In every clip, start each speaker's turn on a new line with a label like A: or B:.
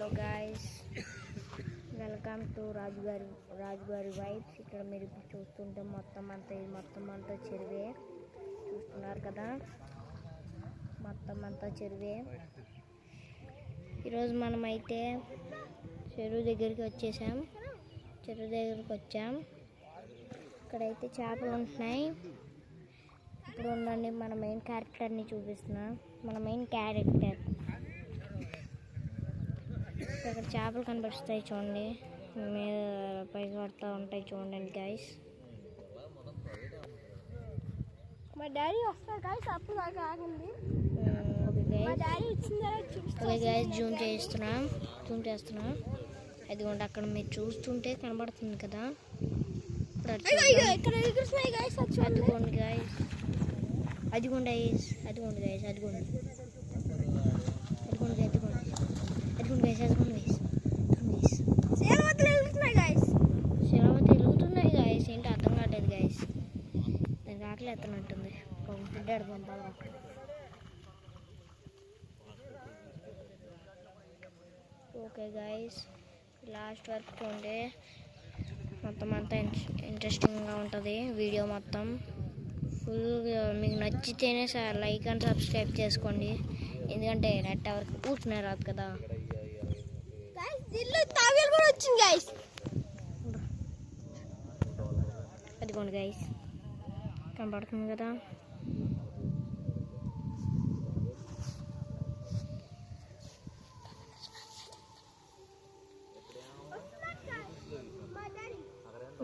A: Hello guys, welcome to రాజుగారి vibes. ఇక్కడ మీరు ఇప్పుడు చూస్తుంటే మొత్తం అంతా చెరువే చూస్తున్నారు కదా. మొత్తం అంతా చెరువే. ఈరోజు మనమైతే చెరువు దగ్గరికి వచ్చాం. ఇక్కడైతే చేపలు ఉంటున్నాయి. ఇప్పుడు ఉండండి, మన మెయిన్ క్యారెక్టర్ని చూపిస్తున్నా. మన మెయిన్ క్యారెక్టర్ ఇక్కడ చేపలు కనిపిస్తాయి చూడండి, మీద పైకి పడుతూ ఉంటాయి చూడండి గైస్.
B: మా డాడీ వస్తారు గైస్, అప్పుడు దాకా ఆగండి.
A: ఓకే గైస్, జూమ్ చేస్తున్నా. అదిగోండి అక్కడ మీరు చూస్తుంటే కనబడుతుంది కదా. అదిగోండి గైస్, అదిగోండి శిలవతి వెలుగుతున్నాయి గైస్. ఏంటి అర్థం కావట్లేదు గైస్. దానికి ఆకలి ఎత్తనట్టుంది. తిడ్డాడు పంపాలి. ఓకే గైస్, లాస్ట్ వరకు చూడండి. మొత్తం అంతా ఇంట్రెస్టింగ్గా ఉంటుంది వీడియో మొత్తం ఫుల్గా. మీకు నచ్చితేనే లైక్ అండ్ సబ్స్క్రైబ్ చేసుకోండి, ఎందుకంటే నెట్ ఎవరికి కూర్చునే రాదు కదా. అదిగోండి గైస్, కనపడుతుంది కదా.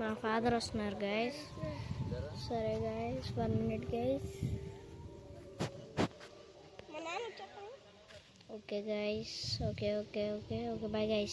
A: మా ఫాదర్ వస్తున్నారు గైస్. సరే guys, 1 minute guys. Okay guys, okay bye guys.